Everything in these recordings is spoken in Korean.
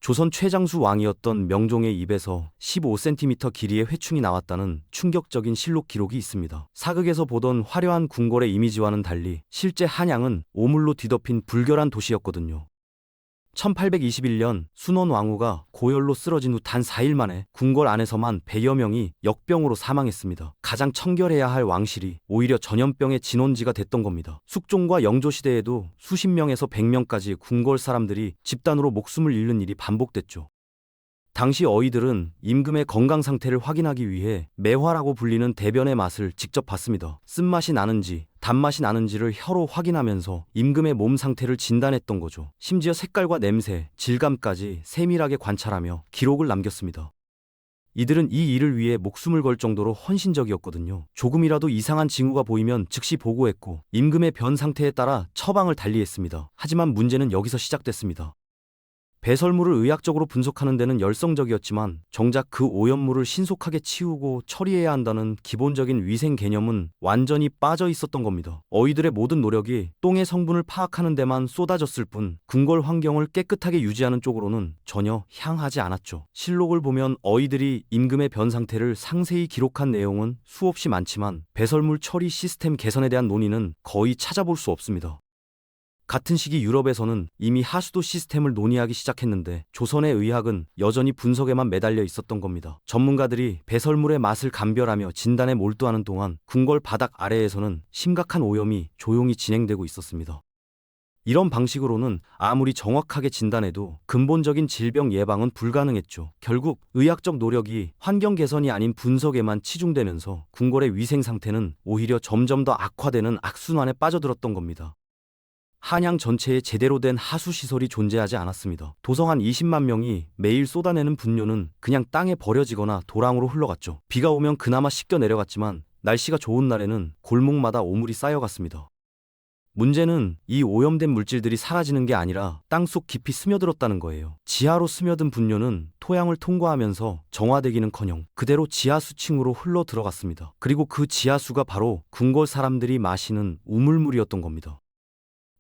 조선 최장수 왕이었던 명종의 입에서 15cm 길이의 회충이 나왔다는 충격적인 실록 기록이 있습니다. 사극에서 보던 화려한 궁궐의 이미지와는 달리 실제 한양은 오물로 뒤덮인 불결한 도시였거든요. 1821년 순원 왕후가 고열로 쓰러진 후 단 4일 만에 궁궐 안에서만 100여 명이 역병으로 사망했습니다. 가장 청결해야 할 왕실이 오히려 전염병의 진원지가 됐던 겁니다. 숙종과 영조 시대에도 수십 명에서 100명까지 궁궐 사람들이 집단으로 목숨을 잃는 일이 반복됐죠. 당시 어이들은 임금의 건강 상태를 확인하기 위해 매화라고 불리는 대변의 맛을 직접 봤습니다. 쓴맛이 나는지 단맛이 나는지를 혀로 확인하면서 임금의 몸 상태를 진단했던 거죠. 심지어 색깔과 냄새, 질감까지 세밀하게 관찰하며 기록을 남겼습니다. 이들은 이 일을 위해 목숨을 걸 정도로 헌신적이었거든요. 조금이라도 이상한 징후가 보이면 즉시 보고했고 임금의 변 상태에 따라 처방을 달리했습니다. 하지만 문제는 여기서 시작됐습니다. 배설물을 의학적으로 분석하는 데는 열성적이었지만 정작 그 오염물을 신속하게 치우고 처리해야 한다는 기본적인 위생 개념은 완전히 빠져 있었던 겁니다. 어이들의 모든 노력이 똥의 성분을 파악하는 데만 쏟아졌을 뿐 궁궐 환경을 깨끗하게 유지하는 쪽으로는 전혀 향하지 않았죠. 실록을 보면 어이들이 임금의 변 상태를 상세히 기록한 내용은 수없이 많지만 배설물 처리 시스템 개선에 대한 논의는 거의 찾아볼 수 없습니다. 같은 시기 유럽에서는 이미 하수도 시스템을 논의하기 시작했는데 조선의 의학은 여전히 분석에만 매달려 있었던 겁니다. 전문가들이 배설물의 맛을 감별하며 진단에 몰두하는 동안 궁궐 바닥 아래에서는 심각한 오염이 조용히 진행되고 있었습니다. 이런 방식으로는 아무리 정확하게 진단해도 근본적인 질병 예방은 불가능했죠. 결국 의학적 노력이 환경 개선이 아닌 분석에만 치중되면서 궁궐의 위생 상태는 오히려 점점 더 악화되는 악순환에 빠져들었던 겁니다. 한양 전체에 제대로 된 하수시설이 존재하지 않았습니다. 도성 한 20만 명이 매일 쏟아내는 분뇨는 그냥 땅에 버려지거나 도랑으로 흘러갔죠. 비가 오면 그나마 씻겨 내려갔지만 날씨가 좋은 날에는 골목마다 오물이 쌓여갔습니다. 문제는 이 오염된 물질들이 사라지는 게 아니라 땅속 깊이 스며들었다는 거예요. 지하로 스며든 분뇨는 토양을 통과하면서 정화되기는커녕 그대로 지하수층으로 흘러 들어갔습니다. 그리고 그 지하수가 바로 궁궐 사람들이 마시는 우물물이었던 겁니다.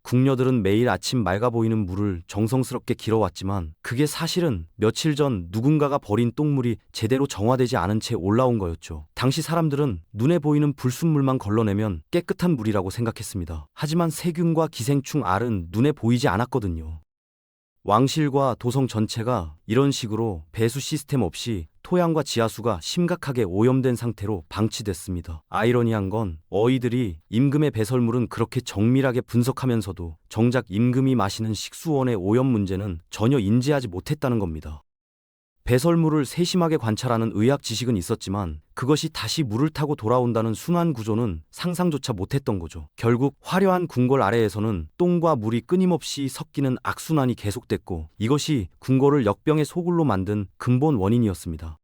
궁녀들은 매일 아침 맑아 보이는 물을 정성스럽게 길어왔지만 그게 사실은 며칠 전 누군가가 버린 똥물이 제대로 정화되지 않은 채 올라온 거였죠. 당시 사람들은 눈에 보이는 불순물만 걸러내면 깨끗한 물이라고 생각했습니다. 하지만 세균과 기생충 알은 눈에 보이지 않았거든요. 왕실과 도성 전체가 이런 식으로 배수 시스템 없이 토양과 지하수가 심각하게 오염된 상태로 방치됐습니다. 아이러니한 건 어이들이 임금의 배설물은 그렇게 정밀하게 분석하면서도 정작 임금이 마시는 식수원의 오염 문제는 전혀 인지하지 못했다는 겁니다. 배설물을 세심하게 관찰하는 의학 지식은 있었지만 그것이 다시 물을 타고 돌아온다는 순환 구조는 상상조차 못했던 거죠. 결국 화려한 궁궐 아래에서는 똥과 물이 끊임없이 섞이는 악순환이 계속됐고 이것이 궁궐을 역병의 소굴로 만든 근본 원인이었습니다.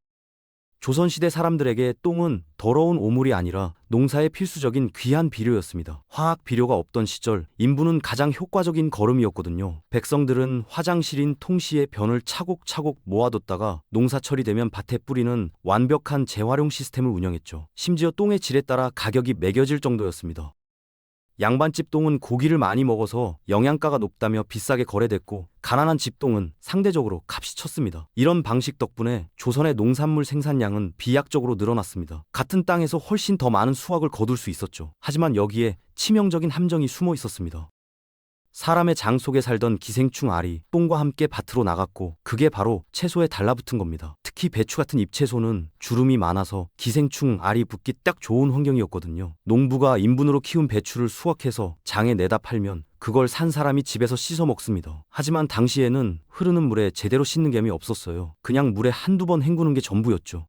조선시대 사람들에게 똥은 더러운 오물이 아니라 농사에 필수적인 귀한 비료였습니다. 화학 비료가 없던 시절 인부는 가장 효과적인 거름이었거든요. 백성들은 화장실인 통시에 변을 차곡차곡 모아뒀다가 농사철이 되면 밭에 뿌리는 완벽한 재활용 시스템을 운영했죠. 심지어 똥의 질에 따라 가격이 매겨질 정도였습니다. 양반집 똥은 고기를 많이 먹어서 영양가가 높다며 비싸게 거래됐고 가난한 집 똥은 상대적으로 값이 쳤습니다. 이런 방식 덕분에 조선의 농산물 생산량은 비약적으로 늘어났습니다. 같은 땅에서 훨씬 더 많은 수확을 거둘 수 있었죠. 하지만 여기에 치명적인 함정이 숨어 있었습니다. 사람의 장 속에 살던 기생충 알이 똥과 함께 밭으로 나갔고 그게 바로 채소에 달라붙은 겁니다. 특히 배추 같은 잎채소는 주름이 많아서 기생충 알이 붙기 딱 좋은 환경이었거든요. 농부가 인분으로 키운 배추를 수확해서 장에 내다 팔면 그걸 산 사람이 집에서 씻어 먹습니다. 하지만 당시에는 흐르는 물에 제대로 씻는 개념이 없었어요. 그냥 물에 한두 번 헹구는 게 전부였죠.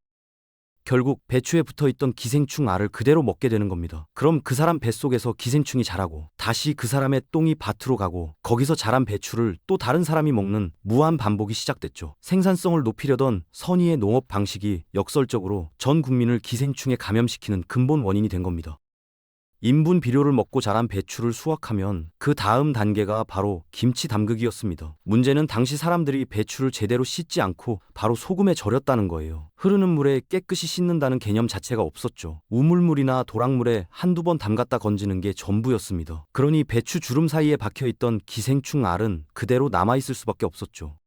결국 배추에 붙어있던 기생충 알을 그대로 먹게 되는 겁니다. 그럼 그 사람 뱃속에서 기생충이 자라고 다시 그 사람의 똥이 밭으로 가고 거기서 자란 배추를 또 다른 사람이 먹는 무한 반복이 시작됐죠. 생산성을 높이려던 선의의 농업 방식이 역설적으로 전 국민을 기생충에 감염시키는 근본 원인이 된 겁니다. 인분 비료를 먹고 자란 배추를 수확하면 그 다음 단계가 바로 김치 담그기였습니다. 문제는 당시 사람들이 배추를 제대로 씻지 않고 바로 소금에 절였다는 거예요. 흐르는 물에 깨끗이 씻는다는 개념 자체가 없었죠. 우물물이나 도랑물에 한두 번 담갔다 건지는 게 전부였습니다. 그러니 배추 주름 사이에 박혀있던 기생충 알은 그대로 남아있을 수밖에 없었죠.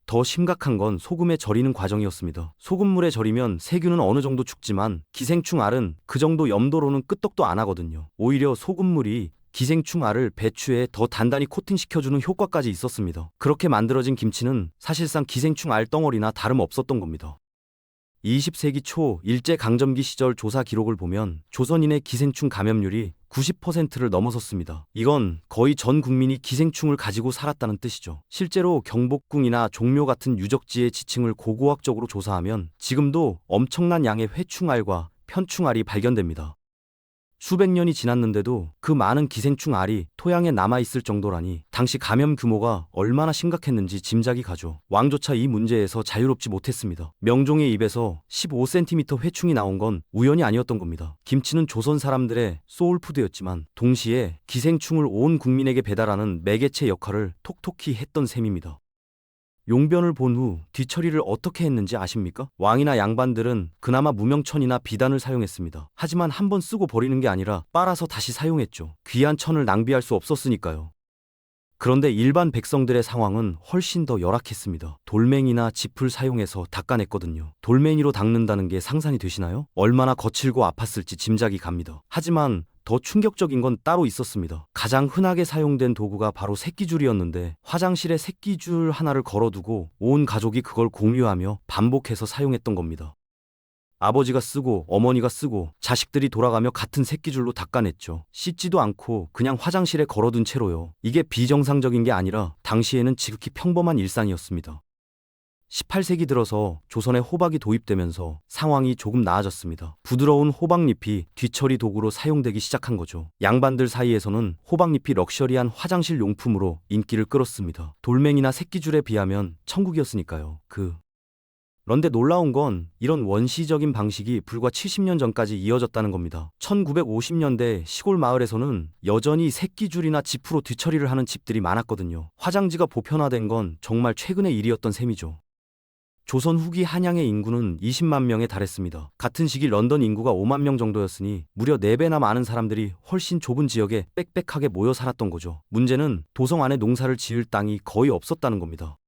더 심각한 건 소금에 절이는 과정이었습니다. 소금물에 절이면 세균은 어느 정도 죽지만 기생충 알은 그 정도 염도로는 끄떡도 안 하거든요. 오히려 소금물이 기생충 알을 배추에 더 단단히 코팅시켜주는 효과까지 있었습니다. 그렇게 만들어진 김치는 사실상 기생충 알 덩어리나 다름없었던 겁니다. 20세기 초 일제강점기 시절 조사 기록을 보면 조선인의 기생충 감염률이 90%를 넘어섰습니다. 이건 거의 전 국민이 기생충을 가지고 살았다는 뜻이죠. 실제로 경복궁이나 종묘 같은 유적지의 지층을 고고학적으로 조사하면 지금도 엄청난 양의 회충알과 편충알이 발견됩니다. 수백 년이 지났는데도 그 많은 기생충 알이 토양에 남아있을 정도라니 당시 감염 규모가 얼마나 심각했는지 짐작이 가죠. 왕조차 이 문제에서 자유롭지 못했습니다. 명종의 입에서 15cm 회충이 나온 건 우연이 아니었던 겁니다. 김치는 조선 사람들의 소울푸드였지만 동시에 기생충을 온 국민에게 배달하는 매개체 역할을 톡톡히 했던 셈입니다. 용변을 본 후 뒤처리를 어떻게 했는지 아십니까? 왕이나 양반들은 그나마 무명천이나 비단을 사용했습니다. 하지만 한번 쓰고 버리는 게 아니라 빨아서 다시 사용했죠. 귀한 천을 낭비할 수 없었으니까요. 그런데 일반 백성들의 상황은 훨씬 더 열악했습니다. 돌멩이나 짚을 사용해서 닦아냈거든요. 돌멩이로 닦는다는 게 상상이 되시나요? 얼마나 거칠고 아팠을지 짐작이 갑니다. 하지만 더 충격적인 건 따로 있었습니다. 가장 흔하게 사용된 도구가 바로 새끼줄이었는데 화장실에 새끼줄 하나를 걸어두고 온 가족이 그걸 공유하며 반복해서 사용했던 겁니다. 아버지가 쓰고 어머니가 쓰고 자식들이 돌아가며 같은 새끼줄로 닦아냈죠. 씻지도 않고 그냥 화장실에 걸어둔 채로요. 이게 비정상적인 게 아니라 당시에는 지극히 평범한 일상이었습니다. 18세기 들어서 조선에 호박이 도입되면서 상황이 조금 나아졌습니다. 부드러운 호박잎이 뒤처리 도구로 사용되기 시작한 거죠. 양반들 사이에서는 호박잎이 럭셔리한 화장실 용품으로 인기를 끌었습니다. 돌멩이나 새끼줄에 비하면 천국이었으니까요. 그런데 놀라운 건 이런 원시적인 방식이 불과 70년 전까지 이어졌다는 겁니다. 1950년대 시골 마을에서는 여전히 새끼줄이나 짚으로 뒤처리를 하는 집들이 많았거든요. 화장지가 보편화된 건 정말 최근의 일이었던 셈이죠. 조선 후기 한양의 인구는 20만 명에 달했습니다. 같은 시기 런던 인구가 5만 명 정도였으니 무려 4배나 많은 사람들이 훨씬 좁은 지역에 빽빽하게 모여 살았던 거죠. 문제는 도성 안에 농사를 지을 땅이 거의 없었다는 겁니다.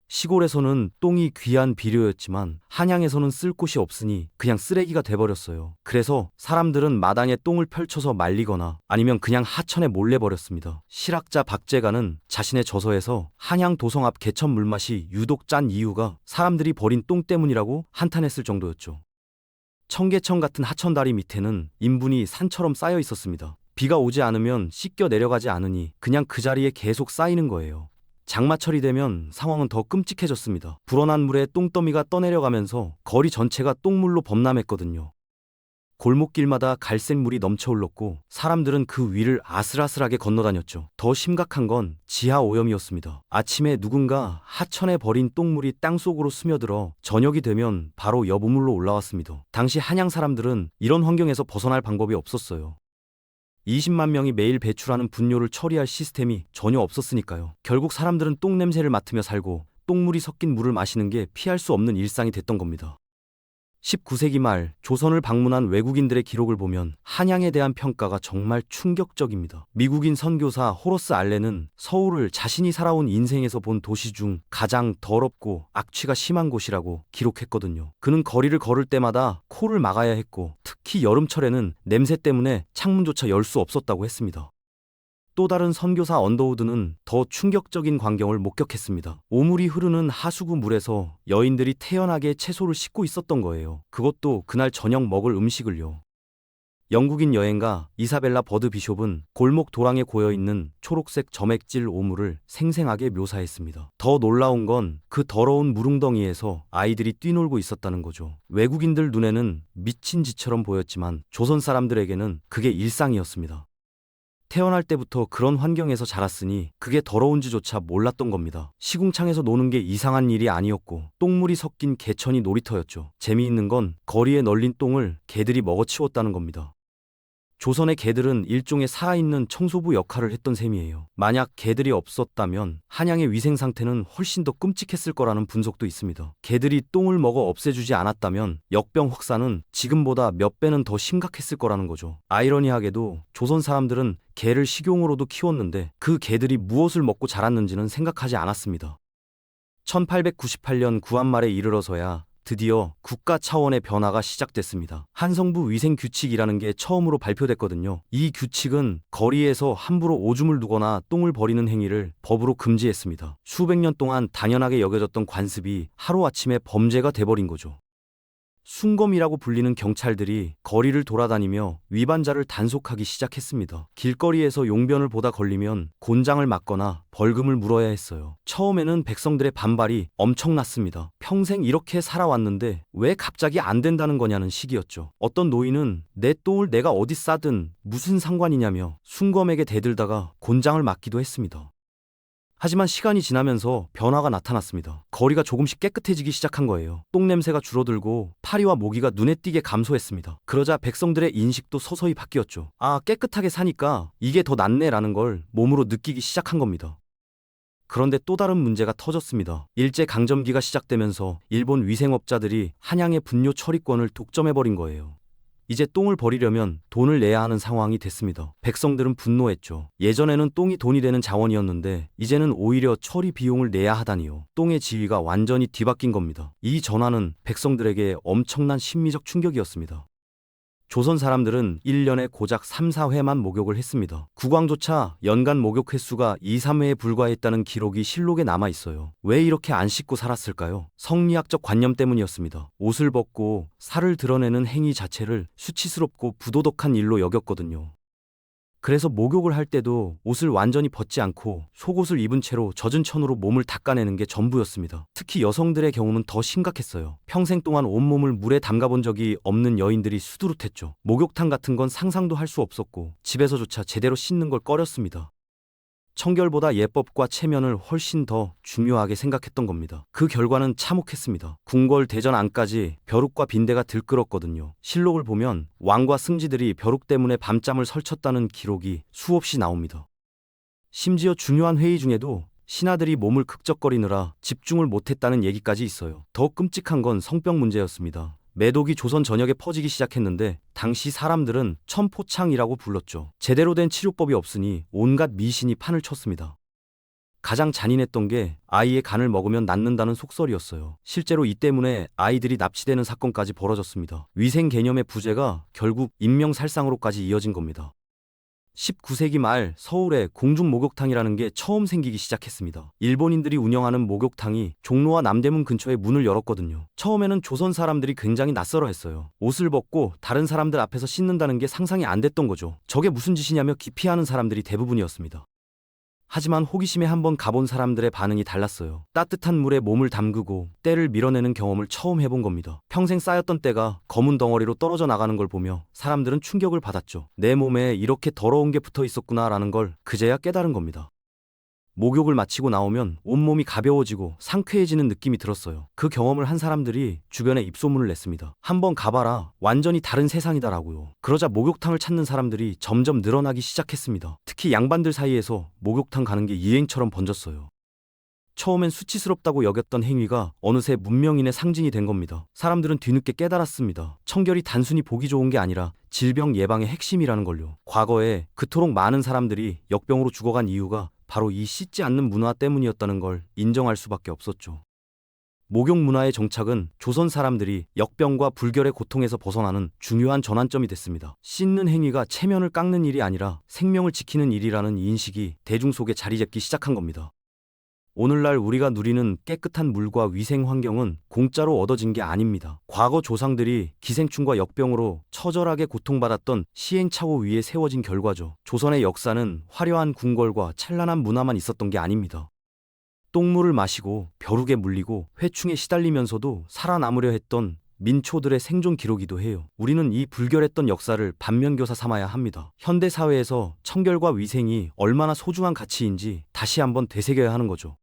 시골에서는 똥이 귀한 비료였지만 한양에서는 쓸 곳이 없으니 그냥 쓰레기가 돼버렸어요. 그래서 사람들은 마당에 똥을 펼쳐서 말리거나 아니면 그냥 하천에 몰래 버렸습니다. 실학자 박재가는 자신의 저서에서 한양 도성 앞 개천 물맛이 유독 짠 이유가 사람들이 버린 똥 때문이라고 한탄했을 정도였죠. 청계천 같은 하천다리 밑에는 인분이 산처럼 쌓여 있었습니다. 비가 오지 않으면 씻겨 내려가지 않으니 그냥 그 자리에 계속 쌓이는 거예요. 장마철이 되면 상황은 더 끔찍해졌습니다. 불어난 물에 똥더미가 떠내려가면서 거리 전체가 똥물로 범람했거든요. 골목길마다 갈색 물이 넘쳐 흘렀고 사람들은 그 위를 아슬아슬하게 건너다녔죠. 더 심각한 건 지하 오염이었습니다. 아침에 누군가 하천에 버린 똥물이 땅속으로 스며들어 저녁이 되면 바로 여부물로 올라왔습니다. 당시 한양 사람들은 이런 환경에서 벗어날 방법이 없었어요. 20만 명이 매일 배출하는 분뇨를 처리할 시스템이 전혀 없었으니까요. 결국 사람들은 똥 냄새를 맡으며 살고 똥물이 섞인 물을 마시는 게 피할 수 없는 일상이 됐던 겁니다. 19세기 말 조선을 방문한 외국인들의 기록을 보면 한양에 대한 평가가 정말 충격적입니다. 미국인 선교사 호러스 알렌은 서울을 자신이 살아온 인생에서 본 도시 중 가장 더럽고 악취가 심한 곳이라고 기록했거든요. 그는 거리를 걸을 때마다 코를 막아야 했고 특히 여름철에는 냄새 때문에 창문조차 열 수 없었다고 했습니다. 또 다른 선교사 언더우드는 더 충격적인 광경을 목격했습니다. 오물이 흐르는 하수구 물에서 여인들이 태연하게 채소를 씻고 있었던 거예요. 그것도 그날 저녁 먹을 음식을요. 영국인 여행가 이사벨라 버드 비숍은 골목 도랑에 고여있는 초록색 점액질 오물을 생생하게 묘사했습니다. 더 놀라운 건 그 더러운 물웅덩이에서 아이들이 뛰놀고 있었다는 거죠. 외국인들 눈에는 미친 짓처럼 보였지만 조선 사람들에게는 그게 일상이었습니다. 태어날 때부터 그런 환경에서 자랐으니 그게 더러운지조차 몰랐던 겁니다. 시궁창에서 노는 게 이상한 일이 아니었고 똥물이 섞인 개천이 놀이터였죠. 재미있는 건 거리에 널린 똥을 개들이 먹어치웠다는 겁니다. 조선의 개들은 일종의 살아있는 청소부 역할을 했던 셈이에요. 만약 개들이 없었다면 한양의 위생 상태는 훨씬 더 끔찍했을 거라는 분석도 있습니다. 개들이 똥을 먹어 없애주지 않았다면 역병 확산은 지금보다 몇 배는 더 심각했을 거라는 거죠. 아이러니하게도 조선 사람들은 개를 식용으로도 키웠는데 그 개들이 무엇을 먹고 자랐는지는 생각하지 않았습니다. 1898년 구한말에 이르러서야 드디어 국가 차원의 변화가 시작됐습니다. 한성부 위생 규칙이라는 게 처음으로 발표됐거든요. 이 규칙은 거리에서 함부로 오줌을 누거나 똥을 버리는 행위를 법으로 금지했습니다. 수백 년 동안 당연하게 여겨졌던 관습이 하루아침에 범죄가 돼버린 거죠. 순검이라고 불리는 경찰들이 거리를 돌아다니며 위반자를 단속하기 시작했습니다. 길거리에서 용변을 보다 걸리면 곤장을 맞거나 벌금을 물어야 했어요. 처음에는 백성들의 반발이 엄청났습니다. 평생 이렇게 살아왔는데 왜 갑자기 안 된다는 거냐는 식이었죠. 어떤 노인은 내 똥을 내가 어디 싸든 무슨 상관이냐며 순검에게 대들다가 곤장을 맞기도 했습니다. 하지만 시간이 지나면서 변화가 나타났습니다. 거리가 조금씩 깨끗해지기 시작한 거예요. 똥냄새가 줄어들고 파리와 모기가 눈에 띄게 감소했습니다. 그러자 백성들의 인식도 서서히 바뀌었죠. 아, 깨끗하게 사니까 이게 더 낫네라는 걸 몸으로 느끼기 시작한 겁니다. 그런데 또 다른 문제가 터졌습니다. 일제강점기가 시작되면서 일본 위생업자들이 한양의 분뇨 처리권을 독점해버린 거예요. 이제 똥을 버리려면 돈을 내야 하는 상황이 됐습니다. 백성들은 분노했죠. 예전에는 똥이 돈이 되는 자원이었는데 이제는 오히려 처리 비용을 내야 하다니요. 똥의 지위가 완전히 뒤바뀐 겁니다. 이 전환은 백성들에게 엄청난 심리적 충격이었습니다. 조선 사람들은 1년에 고작 3, 4회만 목욕을 했습니다. 국왕조차 연간 목욕 횟수가 2, 3회에 불과했다는 기록이 실록에 남아 있어요. 왜 이렇게 안 씻고 살았을까요? 성리학적 관념 때문이었습니다. 옷을 벗고 살을 드러내는 행위 자체를 수치스럽고 부도덕한 일로 여겼거든요. 그래서 목욕을 할 때도 옷을 완전히 벗지 않고 속옷을 입은 채로 젖은 천으로 몸을 닦아내는 게 전부였습니다. 특히 여성들의 경우는 더 심각했어요. 평생 동안 온몸을 물에 담가본 적이 없는 여인들이 수두룩했죠. 목욕탕 같은 건 상상도 할 수 없었고 집에서조차 제대로 씻는 걸 꺼렸습니다. 청결보다 예법과 체면을 훨씬 더 중요하게 생각했던 겁니다. 그 결과는 참혹했습니다. 궁궐 대전 안까지 벼룩과 빈대가 들끓었거든요. 실록을 보면 왕과 승지들이 벼룩 때문에 밤잠을 설쳤다는 기록이 수없이 나옵니다. 심지어 중요한 회의 중에도 신하들이 몸을 극적거리느라 집중을 못했다는 얘기까지 있어요. 더 끔찍한 건 성병 문제였습니다. 매독이 조선 전역에 퍼지기 시작했는데 당시 사람들은 천포창이라고 불렀죠. 제대로 된 치료법이 없으니 온갖 미신이 판을 쳤습니다. 가장 잔인했던 게 아이의 간을 먹으면 낫는다는 속설이었어요. 실제로 이 때문에 아이들이 납치되는 사건까지 벌어졌습니다. 위생 개념의 부재가 결국 인명살상으로까지 이어진 겁니다. 19세기 말 서울에 공중목욕탕이라는 게 처음 생기기 시작했습니다. 일본인들이 운영하는 목욕탕이 종로와 남대문 근처에 문을 열었거든요. 처음에는 조선 사람들이 굉장히 낯설어했어요. 옷을 벗고 다른 사람들 앞에서 씻는다는 게 상상이 안 됐던 거죠. 저게 무슨 짓이냐며 기피하는 사람들이 대부분이었습니다. 하지만 호기심에 한번 가본 사람들의 반응이 달랐어요. 따뜻한 물에 몸을 담그고 때를 밀어내는 경험을 처음 해본 겁니다. 평생 쌓였던 때가 검은 덩어리로 떨어져 나가는 걸 보며 사람들은 충격을 받았죠. 내 몸에 이렇게 더러운 게 붙어 있었구나라는 걸 그제야 깨달은 겁니다. 목욕을 마치고 나오면 온몸이 가벼워지고 상쾌해지는 느낌이 들었어요. 그 경험을 한 사람들이 주변에 입소문을 냈습니다. 한번 가봐라. 완전히 다른 세상이다라고요. 그러자 목욕탕을 찾는 사람들이 점점 늘어나기 시작했습니다. 특히 양반들 사이에서 목욕탕 가는 게 유행처럼 번졌어요. 처음엔 수치스럽다고 여겼던 행위가 어느새 문명인의 상징이 된 겁니다. 사람들은 뒤늦게 깨달았습니다. 청결이 단순히 보기 좋은 게 아니라 질병 예방의 핵심이라는 걸요. 과거에 그토록 많은 사람들이 역병으로 죽어간 이유가 바로 이 씻지 않는 문화 때문이었다는 걸 인정할 수밖에 없었죠. 목욕 문화의 정착은 조선 사람들이 역병과 불결의 고통에서 벗어나는 중요한 전환점이 됐습니다. 씻는 행위가 체면을 깎는 일이 아니라 생명을 지키는 일이라는 인식이 대중 속에 자리 잡기 시작한 겁니다. 오늘날 우리가 누리는 깨끗한 물과 위생 환경은 공짜로 얻어진 게 아닙니다. 과거 조상들이 기생충과 역병으로 처절하게 고통받았던 시행착오 위에 세워진 결과죠. 조선의 역사는 화려한 궁궐과 찬란한 문화만 있었던 게 아닙니다. 똥물을 마시고 벼룩에 물리고 회충에 시달리면서도 살아남으려 했던 민초들의 생존 기록이기도 해요. 우리는 이 불결했던 역사를 반면교사 삼아야 합니다. 현대 사회에서 청결과 위생이 얼마나 소중한 가치인지 다시 한번 되새겨야 하는 거죠.